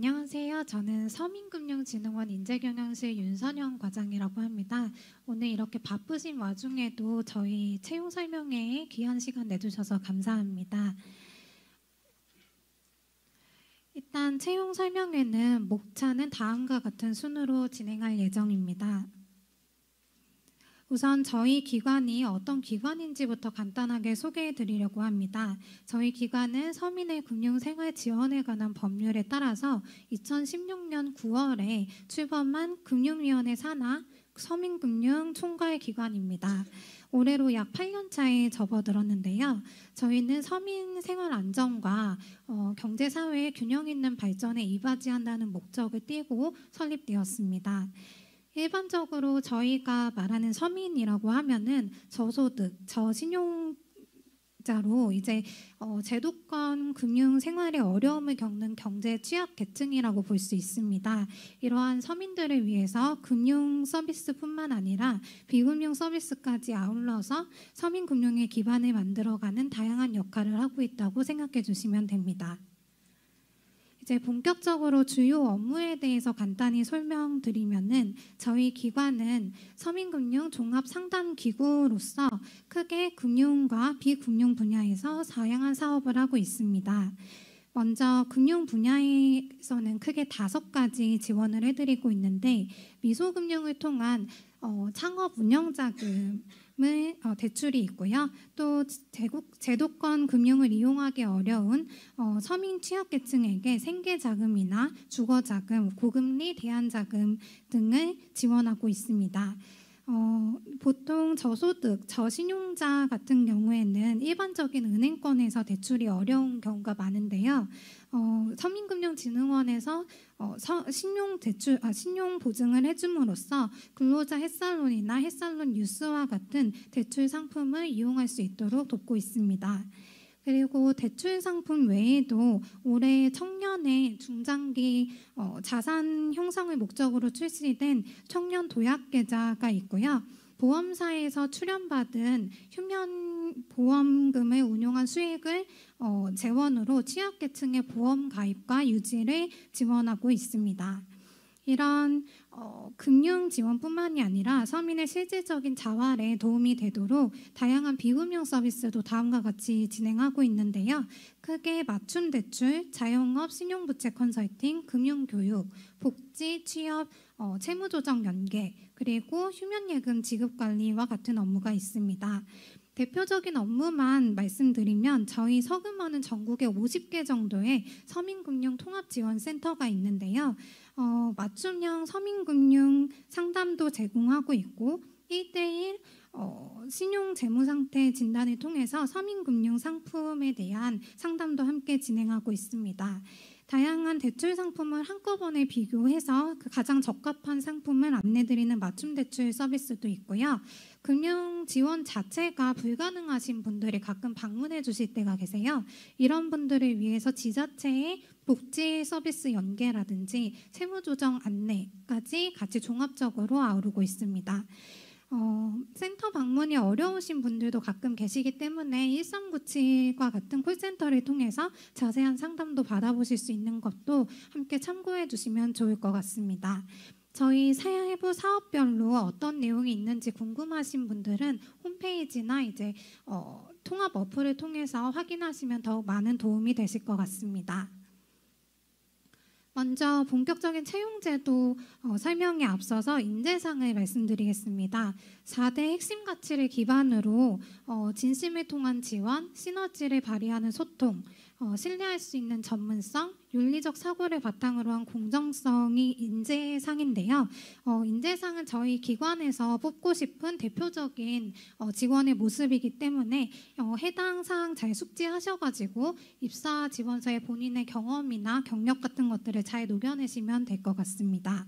안녕하세요. 저는 서민금융진흥원 인재경영실 윤선영 과장이라고 합니다. 오늘 이렇게 바쁘신 와중에도 저희 채용 설명회에 귀한 시간 내주셔서 감사합니다. 일단 채용 설명회는 목차는 다음과 같은 순으로 진행할 예정입니다. 우선 저희 기관이 어떤 기관인지부터 간단하게 소개해 드리려고 합니다. 저희 기관은 서민의 금융생활 지원에 관한 법률에 따라서 2016년 9월에 출범한 금융위원회 산하 서민금융총괄기관입니다. 올해로 약 8년 차에 접어들었는데요. 저희는 서민 생활 안정과 경제사회의 균형 있는 발전에 이바지한다는 목적을 띠고 설립되었습니다. 일반적으로 저희가 말하는 서민이라고 하면은 저소득, 저신용자로 이제 제도권 금융 생활에 어려움을 겪는 경제 취약 계층이라고 볼 수 있습니다. 이러한 서민들을 위해서 금융 서비스뿐만 아니라 비금융 서비스까지 아울러서 서민 금융의 기반을 만들어가는 다양한 역할을 하고 있다고 생각해 주시면 됩니다. 이제 본격적으로 주요 업무에 대해서 간단히 설명드리면은 저희 기관은 서민금융 종합상담기구로서 크게 금융과 비금융 분야에서 다양한 사업을 하고 있습니다. 먼저 금융 분야에서는 크게 5가지 지원을 해드리고 있는데 미소금융을 통한 창업 운영자금을 대출이 있고요. 또 제도권 금융을 이용하기 어려운 서민 취약계층에게 생계자금이나 주거자금, 고금리 대안자금 등을 지원하고 있습니다. 보통 저소득, 저신용자 같은 경우에는 일반적인 은행권에서 대출이 어려운 경우가 많은데요. 서민금융진흥원에서 신용 보증을 해줌으로써 근로자 햇살론이나 햇살론 뉴스와 같은 대출 상품을 이용할 수 있도록 돕고 있습니다. 그리고 대출 상품 외에도 올해 청년의 중장기 자산 형성을 목적으로 출시된 청년 도약 계좌가 있고요. 보험사에서 출연받은 휴면 보험금을 운용한 수익을 재원으로 취약계층의 보험 가입과 유지를 지원하고 있습니다. 이런 금융 지원뿐만이 아니라 서민의 실질적인 자활에 도움이 되도록 다양한 비금융 서비스도 다음과 같이 진행하고 있는데요. 크게 맞춤 대출, 자영업 신용부채 컨설팅, 금융교육, 복지, 취업, 채무조정 연계, 그리고 휴면예금 지급관리와 같은 업무가 있습니다. 대표적인 업무만 말씀드리면 저희 서금원은 전국에 50개 정도의 서민금융 통합지원센터가 있는데요. 맞춤형 서민금융 상담도 제공하고 있고 1대1 신용 재무 상태 진단을 통해서 서민금융 상품에 대한 상담도 함께 진행하고 있습니다. 다양한 대출 상품을 한꺼번에 비교해서 가장 적합한 상품을 안내드리는 맞춤 대출 서비스도 있고요. 금융 지원 자체가 불가능하신 분들이 가끔 방문해 주실 때가 계세요. 이런 분들을 위해서 지자체의 복지 서비스 연계라든지 세무조정 안내까지 같이 종합적으로 아우르고 있습니다. 센터 방문이 어려우신 분들도 가끔 계시기 때문에 1397과 같은 콜센터를 통해서 자세한 상담도 받아보실 수 있는 것도 함께 참고해 주시면 좋을 것 같습니다. 저희 세부 사업별로 어떤 내용이 있는지 궁금하신 분들은 홈페이지나 이제 통합 어플을 통해서 확인하시면 더욱 많은 도움이 되실 것 같습니다. 먼저 본격적인 채용제도 설명에 앞서서 인재상을 말씀드리겠습니다. 4대 핵심 가치를 기반으로 진심을 통한 지원, 시너지를 발휘하는 소통, 신뢰할 수 있는 전문성, 윤리적 사고를 바탕으로 한 공정성이 인재상인데요. 인재상은 저희 기관에서 뽑고 싶은 대표적인 직원의 모습이기 때문에 해당 사항 잘 숙지하셔가지고 입사 지원서에 본인의 경험이나 경력 같은 것들을 잘 녹여내시면 될 것 같습니다.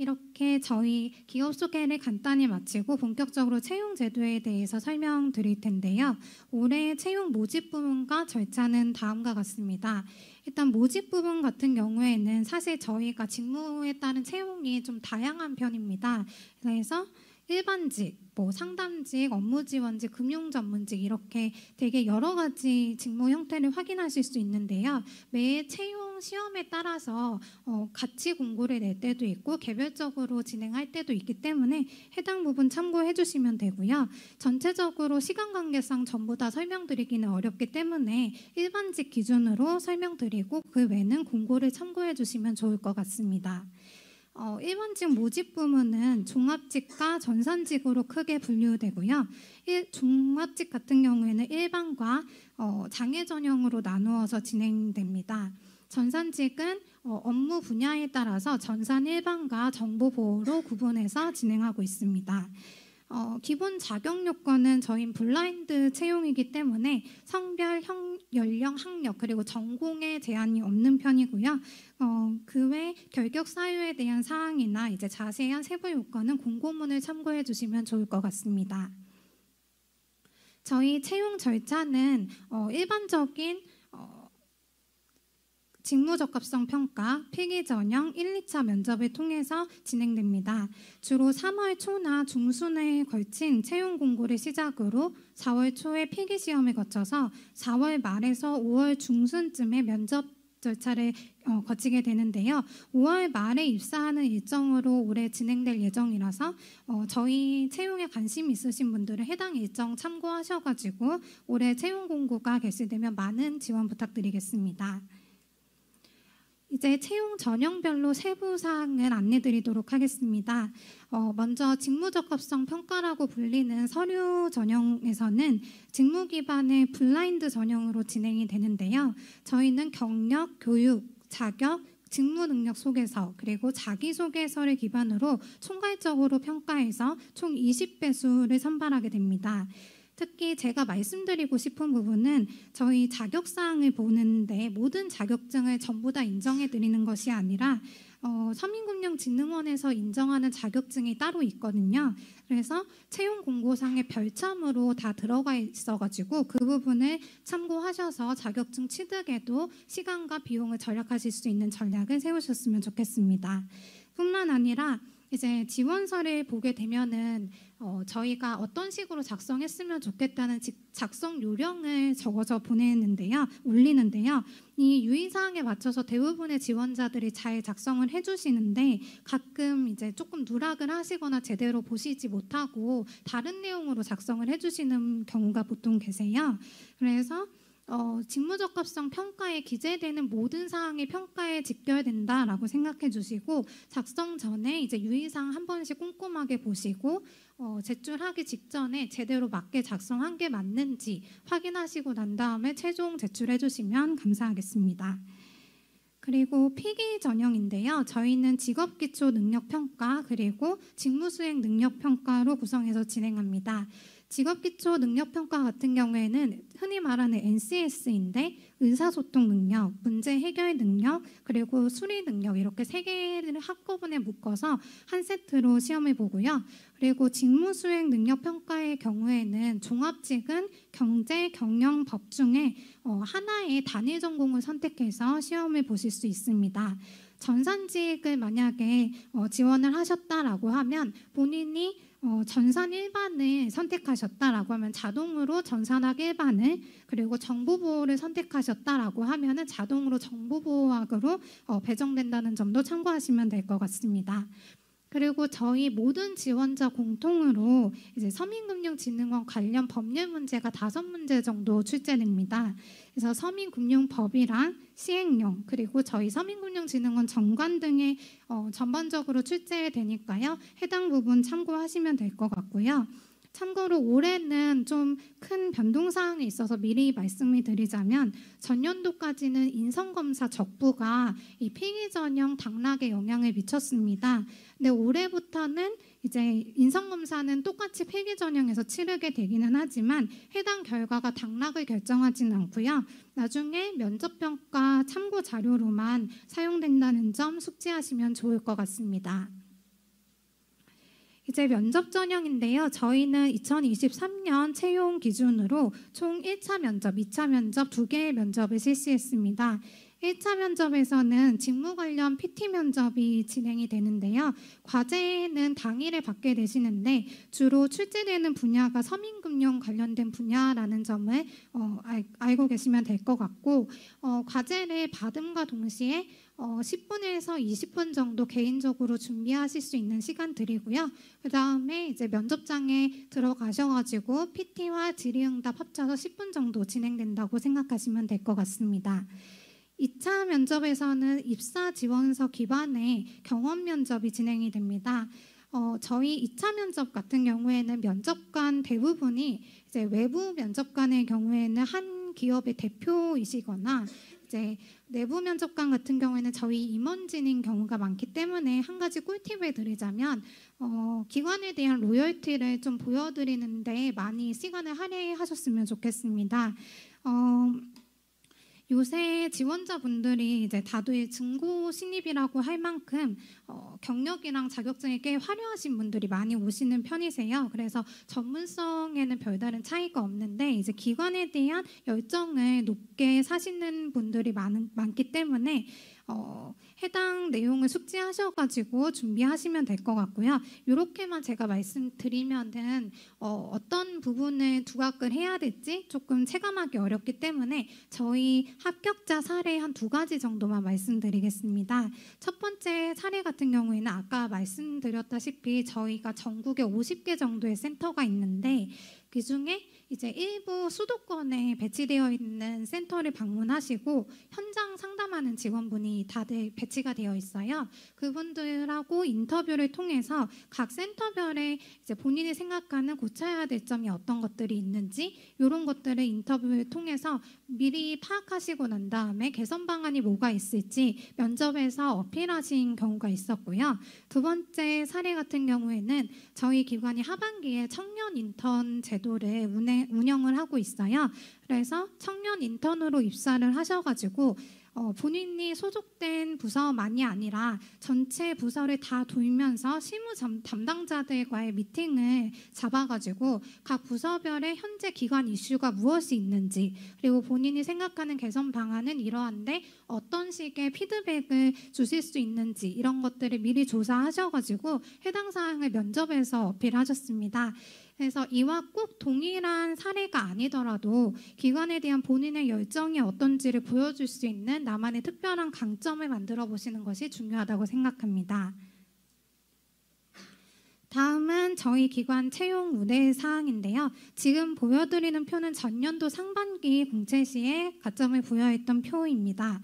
이렇게 저희 기업 소개를 간단히 마치고 본격적으로 채용 제도에 대해서 설명드릴 텐데요. 올해 채용 모집 부분과 절차는 다음과 같습니다. 일단 모집 부분 같은 경우에는 사실 저희가 직무에 따른 채용이 좀 다양한 편입니다. 그래서 일반직, 뭐 상담직, 업무지원직, 금융전문직 이렇게 되게 여러 가지 직무 형태를 확인하실 수 있는데요. 매 채용 시험에 따라서 같이 공고를 낼 때도 있고 개별적으로 진행할 때도 있기 때문에 해당 부분 참고해 주시면 되고요. 전체적으로 시간 관계상 전부 다 설명드리기는 어렵기 때문에 일반직 기준으로 설명드리고 그 외는 공고를 참고해 주시면 좋을 것 같습니다. 일반직 모집 부문은 종합직과 전산직으로 크게 분류되고요. 종합직 같은 경우에는 일반과 장애 전형으로 나누어서 진행됩니다. 전산직은 업무 분야에 따라서 전산 일반과 정보 보호로 구분해서 진행하고 있습니다. 기본 자격 요건은 저희 블라인드 채용이기 때문에 성별, 연령, 학력 그리고 전공에 제한이 없는 편이고요. 그 외 결격 사유에 대한 사항이나 이제 자세한 세부 요건은 공고문을 참고해 주시면 좋을 것 같습니다. 저희 채용 절차는 일반적인 직무적합성 평가, 필기 전형 1, 2차 면접을 통해서 진행됩니다. 주로 3월 초나 중순에 걸친 채용 공고를 시작으로 4월 초에 필기 시험을 거쳐서 4월 말에서 5월 중순쯤에 면접 절차를 거치게 되는데요. 5월 말에 입사하는 일정으로 올해 진행될 예정이라서 저희 채용에 관심 있으신 분들은 해당 일정 참고하셔가지고 올해 채용 공고가 개시되면 많은 지원 부탁드리겠습니다. 이제 채용 전형별로 세부 사항을 안내드리도록 하겠습니다. 먼저 직무적합성 평가라고 불리는 서류 전형에서는 직무 기반의 블라인드 전형으로 진행이 되는데요. 저희는 경력, 교육, 자격, 직무 능력 소개서 그리고 자기소개서를 기반으로 총괄적으로 평가해서 총 20배수를 선발하게 됩니다. 특히 제가 말씀드리고 싶은 부분은 저희 자격사항을 보는데 모든 자격증을 전부 다 인정해드리는 것이 아니라 서민금융진흥원에서 인정하는 자격증이 따로 있거든요. 그래서 채용 공고상의 별첨으로 다 들어가 있어가지고 그 부분을 참고하셔서 자격증 취득에도 시간과 비용을 절약하실 수 있는 전략을 세우셨으면 좋겠습니다. 뿐만 아니라 이제 지원서를 보게 되면은 저희가 어떤 식으로 작성했으면 좋겠다는 작성 요령을 적어서 올리는데요. 이 유의사항에 맞춰서 대부분의 지원자들이 잘 작성을 해주시는데 가끔 이제 조금 누락을 하시거나 제대로 보시지 못하고 다른 내용으로 작성을 해주시는 경우가 보통 계세요. 그래서 직무적합성 평가에 기재되는 모든 사항이 평가에 직결된다라고 생각해 주시고 작성 전에 이제 유의사항 한 번씩 꼼꼼하게 보시고 제출하기 직전에 제대로 맞게 작성한 게 맞는지 확인하시고 난 다음에 최종 제출해 주시면 감사하겠습니다. 그리고 필기 전형인데요. 저희는 직업기초 능력평가 그리고 직무수행 능력평가로 구성해서 진행합니다. 직업기초 능력평가 같은 경우에는 흔히 말하는 NCS인데 의사소통 능력, 문제 해결 능력, 그리고 수리 능력 이렇게 세 개를 한꺼번에 묶어서 한 세트로 시험을 보고요. 그리고 직무수행 능력평가의 경우에는 종합직은 경제, 경영, 법 중에 하나의 단일 전공을 선택해서 시험을 보실 수 있습니다. 전산직을 만약에 지원을 하셨다라고 하면 본인이 전산 일반을 선택하셨다라고 하면 자동으로 전산학 일반을 그리고 정보보호를 선택하셨다라고 하면은 자동으로 정보보호학으로 배정된다는 점도 참고하시면 될 것 같습니다. 그리고 저희 모든 지원자 공통으로 이제 서민금융진흥원 관련 법률 문제가 5문제 정도 출제됩니다. 그래서 서민금융법이랑 시행령 그리고 저희 서민금융진흥원 정관 등의 전반적으로 출제되니까요. 해당 부분 참고하시면 될 것 같고요. 참고로 올해는 좀 큰 변동사항이 있어서 미리 말씀을 드리자면 전년도까지는 인성검사 적부가 이 필기 전형 당락에 영향을 미쳤습니다. 근데 올해부터는 이제 인성검사는 똑같이 필기 전형에서 치르게 되기는 하지만 해당 결과가 당락을 결정하지는 않고요. 나중에 면접평가 참고 자료로만 사용된다는 점 숙지하시면 좋을 것 같습니다. 이제 면접 전형인데요. 저희는 2023년 채용 기준으로 총 1차 면접, 2차 면접 2개의 면접을 실시했습니다. 1차 면접에서는 직무 관련 PT 면접이 진행이 되는데요. 과제는 당일에 받게 되시는데 주로 출제되는 분야가 서민금융 관련된 분야라는 점을 알고 계시면 될 것 같고, 과제를 받음과 동시에 10분에서 20분 정도 개인적으로 준비하실 수 있는 시간 드리고요. 그 다음에 이제 면접장에 들어가셔가지고 PT와 질의응답 합쳐서 10분 정도 진행된다고 생각하시면 될 것 같습니다. 2차 면접에서는 입사 지원서 기반의 경험 면접이 진행이 됩니다. 저희 2차 면접 같은 경우에는 면접관 대부분이 이제 외부 면접관의 경우에는 한 기업의 대표이시거나 이제 내부 면접관 같은 경우에는 저희 임원진인 경우가 많기 때문에 한 가지 꿀팁을 드리자면 기관에 대한 로열티를 좀 보여드리는데 많이 시간을 할애하셨으면 좋겠습니다. 요새 지원자분들이 이제 다들 증고 신입이라고 할 만큼 경력이랑 자격증이 꽤 화려하신 분들이 많이 오시는 편이세요. 그래서 전문성에는 별다른 차이가 없는데 이제 기관에 대한 열정을 높게 사시는 분들이 많기 때문에 해당 내용을 숙지하셔가지고 준비하시면 될 것 같고요. 이렇게만 제가 말씀드리면은 어떤 부분을 두각을 해야 될지 조금 체감하기 어렵기 때문에 저희 합격자 사례 한 2가지 정도만 말씀드리겠습니다. 첫 번째 사례 같은 경우에는 아까 말씀드렸다시피 저희가 전국에 50개 정도의 센터가 있는데 그중에 이제 일부 수도권에 배치되어 있는 센터를 방문하시고 현장 상담하는 직원분이 다들 배치가 되어 있어요. 그분들하고 인터뷰를 통해서 각 센터별에 이제 본인이 생각하는 고쳐야 될 점이 어떤 것들이 있는지 이런 것들을 인터뷰를 통해서 미리 파악하시고 난 다음에 개선 방안이 뭐가 있을지 면접에서 어필하신 경우가 있었고요. 두 번째 사례 같은 경우에는 저희 기관이 하반기에 청년 인턴 제도를 운영을 하고 있어요. 그래서 청년 인턴으로 입사를 하셔가지고 본인이 소속된 부서만이 아니라 전체 부서를 다 돌면서 실무 담당자들과의 미팅을 잡아가지고 각 부서별의 현재 기관 이슈가 무엇이 있는지 그리고 본인이 생각하는 개선 방안은 이러한데 어떤 식의 피드백을 주실 수 있는지 이런 것들을 미리 조사하셔가지고 해당 사항을 면접에서 어필하셨습니다. 그래서 이와 꼭 동일한 사례가 아니더라도 기관에 대한 본인의 열정이 어떤지를 보여줄 수 있는 나만의 특별한 강점을 만들어 보시는 것이 중요하다고 생각합니다. 다음은 저희 기관 채용 우대 사항인데요. 지금 보여드리는 표는 전년도 상반기 공채 시에 가점을 부여했던 표입니다.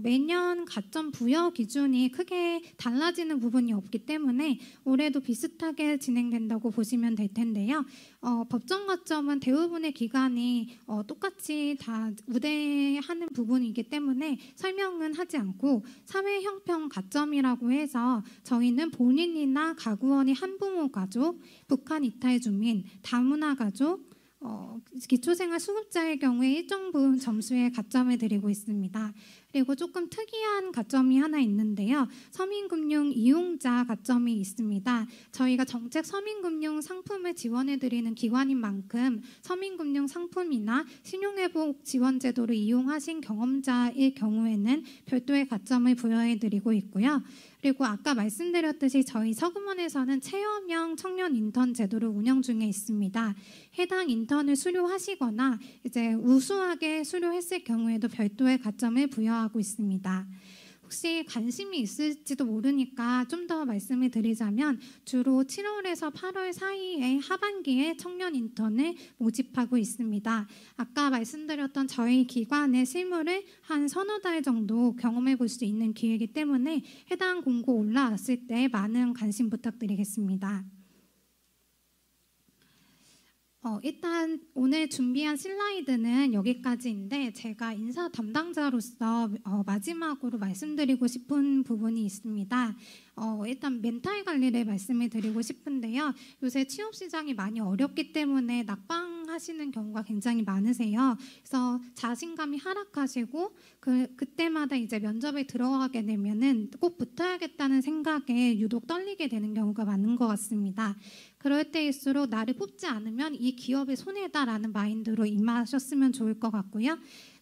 매년 가점 부여 기준이 크게 달라지는 부분이 없기 때문에 올해도 비슷하게 진행된다고 보시면 될 텐데요. 법정 가점은 대부분의 기관이 똑같이 다 우대하는 부분이기 때문에 설명은 하지 않고 사회 형평 가점이라고 해서 저희는 본인이나 가구원이 한부모 가족, 북한 이탈 주민, 다문화 가족, 기초생활 수급자의 경우에 일정 부분 점수에 가점을 드리고 있습니다. 그리고 조금 특이한 가점이 하나 있는데요. 서민금융 이용자 가점이 있습니다. 저희가 정책 서민금융 상품을 지원해드리는 기관인 만큼 서민금융 상품이나 신용회복 지원 제도를 이용하신 경험자일 경우에는 별도의 가점을 부여해드리고 있고요. 그리고 아까 말씀드렸듯이 저희 서금원에서는 체험형 청년 인턴 제도를 운영 중에 있습니다. 해당 인턴을 수료하시거나 이제 우수하게 수료했을 경우에도 별도의 가점을 부여하고 있습니다. 혹시 관심이 있을지도 모르니까 좀 더 말씀을 드리자면 주로 7월에서 8월 사이에 하반기에 청년 인턴을 모집하고 있습니다. 아까 말씀드렸던 저희 기관의 실무를 한 서너 달 정도 경험해 볼 수 있는 기회이기 때문에 해당 공고 올라왔을 때 많은 관심 부탁드리겠습니다. 일단 오늘 준비한 슬라이드는 여기까지인데 제가 인사 담당자로서 마지막으로 말씀드리고 싶은 부분이 있습니다. 일단 멘탈 관리를 말씀을 드리고 싶은데요. 요새 취업 시장이 많이 어렵기 때문에 낙방하시는 경우가 굉장히 많으세요. 그래서 자신감이 하락하시고 그때마다 이제 면접에 들어가게 되면은 꼭 붙어야겠다는 생각에 유독 떨리게 되는 경우가 많은 것 같습니다. 그럴 때일수록 나를 뽑지 않으면 이 기업의 손해다라는 마인드로 임하셨으면 좋을 것 같고요.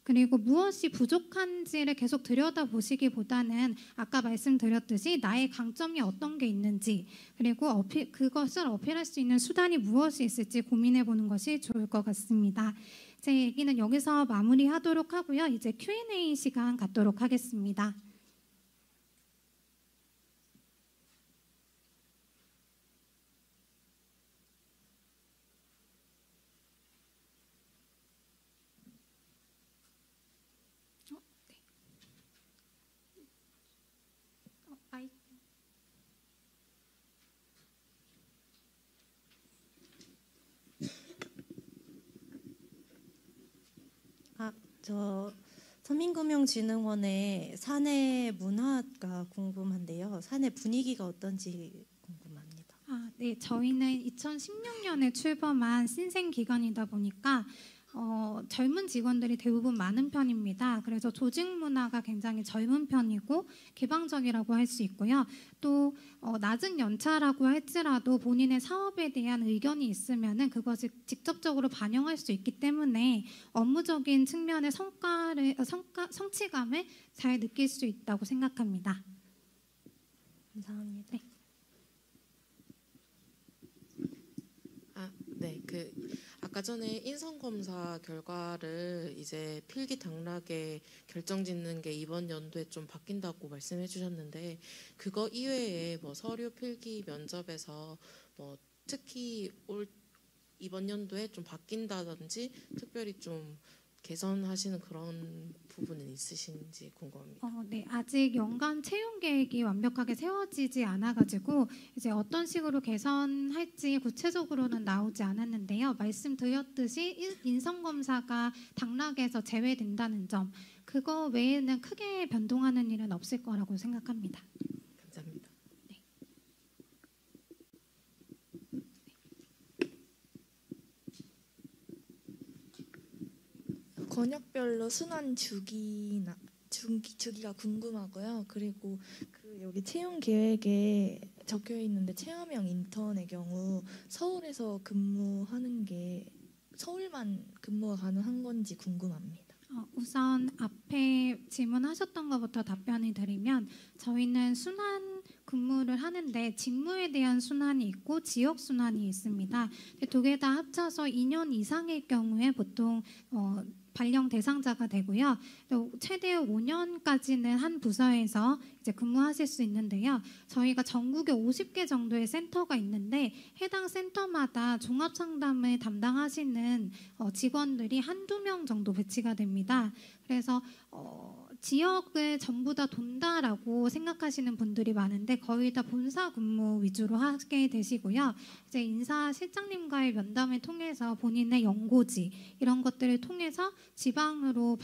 그리고 무엇이 부족한지를 계속 들여다보시기보다는 아까 말씀드렸듯이 나의 강점이 어떤 게 있는지 그리고 그것을 어필할 수 있는 수단이 무엇이 있을지 고민해 보는 것이 좋을 것 같습니다. 제 얘기는 여기서 마무리하도록 하고요. 이제 Q&A 시간 갖도록 하겠습니다. 저 서민금융진흥원의 사내 문화가 궁금한데요. 사내 분위기가 어떤지 궁금합니다. 네, 저희는 2016년에 출범한 신생 기관이다 보니까 젊은 직원들이 대부분 많은 편입니다. 그래서 조직 문화가 굉장히 젊은 편이고 개방적이라고 할 수 있고요. 또 낮은 연차라고 할지라도 본인의 사업에 대한 의견이 있으면은 그것을 직접적으로 반영할 수 있기 때문에 업무적인 측면의 성취감을 잘 느낄 수 있다고 생각합니다. 감사합니다. 네. 네, 아까 전에 인성 검사 결과를 이제 필기 당락에 결정짓는 게 이번 연도에 좀 바뀐다고 말씀해 주셨는데 그거 이외에 뭐 서류 필기 면접에서 뭐 특히 이번 연도에 좀 바뀐다든지 특별히 좀 개선하시는 그런 부분은 있으신지 궁금합니다. 네, 아직 연간 채용 계획이 완벽하게 세워지지 않아가지고 이제 어떤 식으로 개선할지 구체적으로는 나오지 않았는데요. 말씀드렸듯이 인성 검사가 당락에서 제외된다는 점, 그거 외에는 크게 변동하는 일은 없을 거라고 생각합니다. 감사합니다. 네. 권역별로 순환 주기가 궁금하고요. 그리고 여기 채용 계획에 적혀 있는데 체험형 인턴의 경우 서울에서 근무하는 게 서울만 근무가 가능한 건지 궁금합니다. 우선 앞에 질문하셨던 것부터 답변을 드리면 저희는 순환 근무를 하는데 직무에 대한 순환이 있고 지역 순환이 있습니다. 두 개 다 합쳐서 2년 이상일 경우에 보통 발령 대상자가 되고요. 최대 5년까지는 한 부서에서 이제 근무하실 수 있는데요. 저희가 전국에 50개 정도의 센터가 있는데 해당 센터마다 종합 상담을 담당하시는 직원들이 한두 명 정도 배치가 됩니다. 그래서 지역을 전부 다 돈다라고 생각하시는 분들이 많은데 거의 다 본사 근무 위주로 하게 되시고요. 이제 인사 실장님과의 면담을 통해서 본인의 연고지 이런 것들을 통해서 지방으로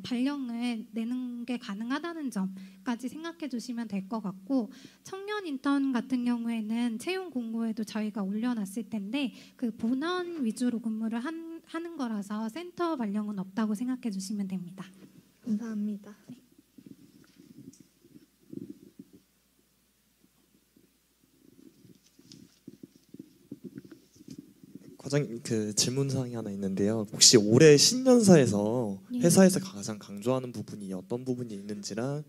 발령을 내는 게 가능하다는 점까지 생각해 주시면 될 것 같고 청년 인턴 같은 경우에는 채용 공고에도 저희가 올려놨을 텐데 그 본원 위주로 근무를 하는 거라서 센터 발령은 없다고 생각해 주시면 됩니다. 감사합니다. 네. 과장님 질문 사항이 하나 있는데요. 혹시 올해 신년사에서 예. 회사에서 가장 강조하는 부분이 어떤 부분이 있는지랑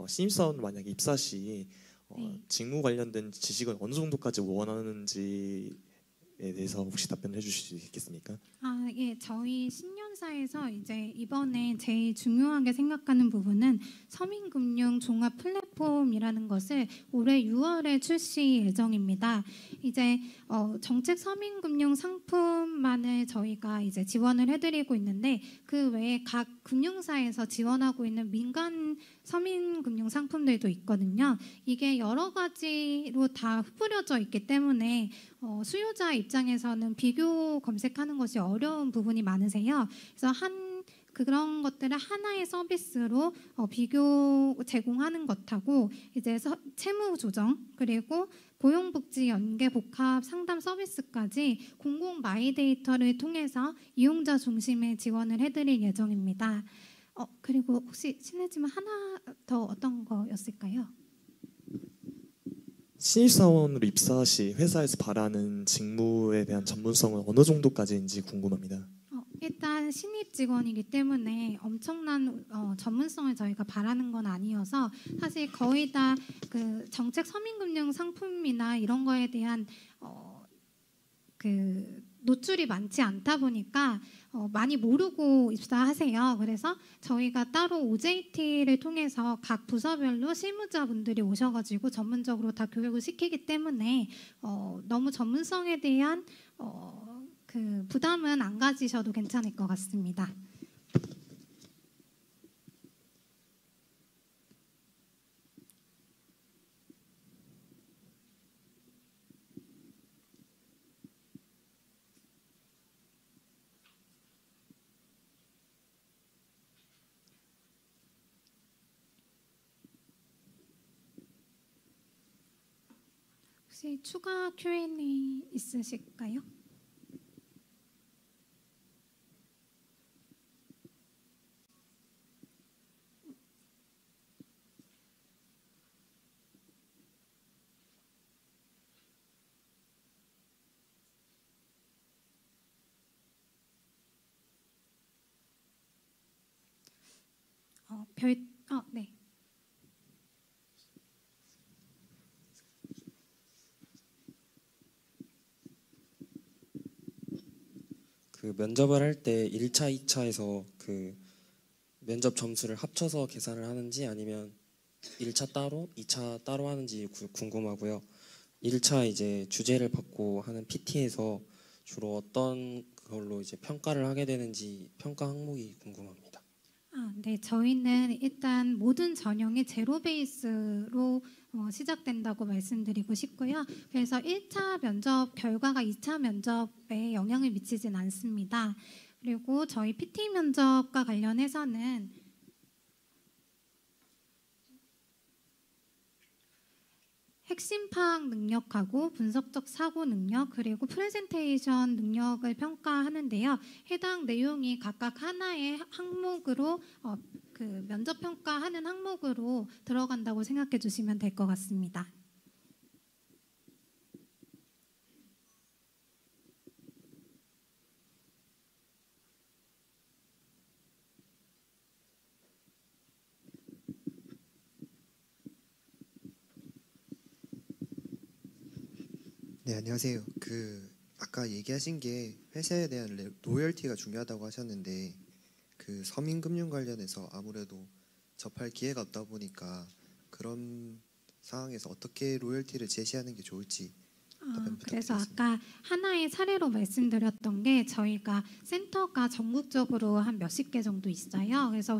신입사원 만약에 입사 시 네. 직무 관련된 지식을 어느 정도까지 원하는지에 대해서 혹시 답변해 주실 수 있겠습니까? 예, 저희 신년사에서 이제 이번에 제일 중요하게 생각하는 부분은 서민금융 종합 플랫폼이라는 것을 올해 6월에 출시 예정입니다. 이제 정책 서민금융 상품만을 저희가 이제 지원을 해드리고 있는데 그 외에 각 금융사에서 지원하고 있는 민간 서민금융 상품들도 있거든요. 이게 여러 가지로 다 흩뿌려져 있기 때문에 수요자 입장에서는 비교 검색하는 것이 어려운 부분이 많으세요. 그래서 그런 것들을 하나의 서비스로 비교 제공하는 것하고 이제 채무 조정 그리고 고용복지 연계 복합 상담 서비스까지 공공 마이데이터를 통해서 이용자 중심의 지원을 해드릴 예정입니다. 그리고 혹시 실례지만 하나 더 어떤 거였을까요? 신입사원으로 입사 시 회사에서 바라는 직무에 대한 전문성은 어느 정도까지인지 궁금합니다. 일단 신입 직원이기 때문에 엄청난 전문성을 저희가 바라는 건 아니어서 사실 거의 다 그 정책 서민금융 상품이나 이런 거에 대한 그 노출이 많지 않다 보니까 많이 모르고 입사하세요. 그래서 저희가 따로 OJT를 통해서 각 부서별로 실무자분들이 오셔가지고 전문적으로 다 교육을 시키기 때문에 너무 전문성에 대한 그 부담은 안 가지셔도 괜찮을 것 같습니다. 혹시 추가 Q&A 있으실까요? 네. 그 면접을 할 때 1차, 2차에서 그 면접 점수를 합쳐서 계산을 하는지 아니면 1차 따로, 2차 따로 하는지 궁금하고요. 1차 이제 주제를 받고 하는 PT에서 주로 어떤 걸로 이제 평가를 하게 되는지 평가 항목이 궁금합니다. 네, 저희는 일단 모든 전형이 제로 베이스로 시작된다고 말씀드리고 싶고요. 그래서 1차 면접 결과가 2차 면접에 영향을 미치진 않습니다. 그리고 저희 PT 면접과 관련해서는 핵심 파악 능력하고 분석적 사고 능력 그리고 프레젠테이션 능력을 평가하는데요. 해당 내용이 각각 하나의 항목으로 그 면접 평가하는 항목으로 들어간다고 생각해 주시면 될 것 같습니다. 네, 안녕하세요. 아까 얘기하신 게 회사에 대한 로열티가 중요하다고 하셨는데 그 서민금융 관련해서 아무래도 접할 기회가 없다 보니까 그런 상황에서 어떻게 로열티를 제시하는 게 좋을지 답변 그래서 부탁드리겠습니다. 아까 하나의 사례로 말씀드렸던 게 저희가 센터가 전국적으로 한 몇십 개 정도 있어요. 그래서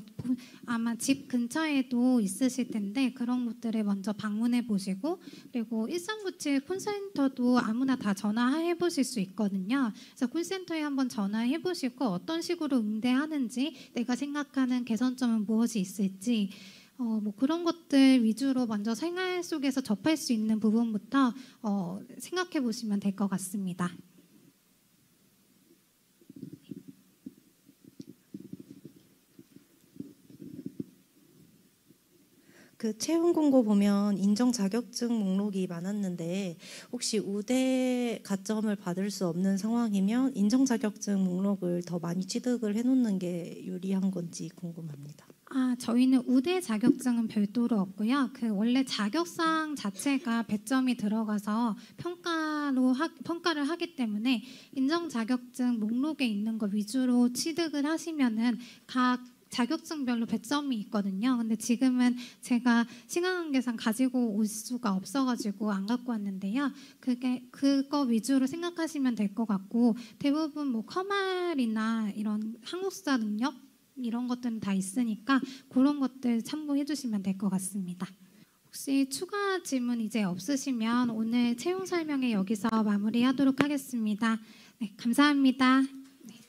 아마 집 근처에도 있으실 텐데 그런 곳들을 먼저 방문해 보시고 그리고 1397 콜센터도 아무나 다 전화해 보실 수 있거든요. 그래서 콜센터에 한번 전화해 보시고 어떤 식으로 응대하는지 내가 생각하는 개선점은 무엇이 있을지 뭐 그런 것들 위주로 먼저 생활 속에서 접할 수 있는 부분부터 생각해 보시면 될 것 같습니다. 그 채용 공고 보면 인정 자격증 목록이 많았는데 혹시 우대 가점을 받을 수 없는 상황이면 인정 자격증 목록을 더 많이 취득을 해놓는 게 유리한 건지 궁금합니다. 저희는 우대 자격증은 별도로 없고요. 그 원래 자격상 자체가 배점이 들어가서 평가를 하기 때문에 인정 자격증 목록에 있는 거 위주로 취득을 하시면은 각 자격증별로 배점이 있거든요. 근데 지금은 제가 시간 관계상 가지고 올 수가 없어가지고 안 갖고 왔는데요. 그거 위주로 생각하시면 될 것 같고 대부분 뭐 커말이나 이런 한국사 능력 이런 것들은 다 있으니까 그런 것들 참고해 주시면 될 것 같습니다. 혹시 추가 질문 이제 없으시면 오늘 채용 설명회 여기서 마무리하도록 하겠습니다. 네, 감사합니다. 네.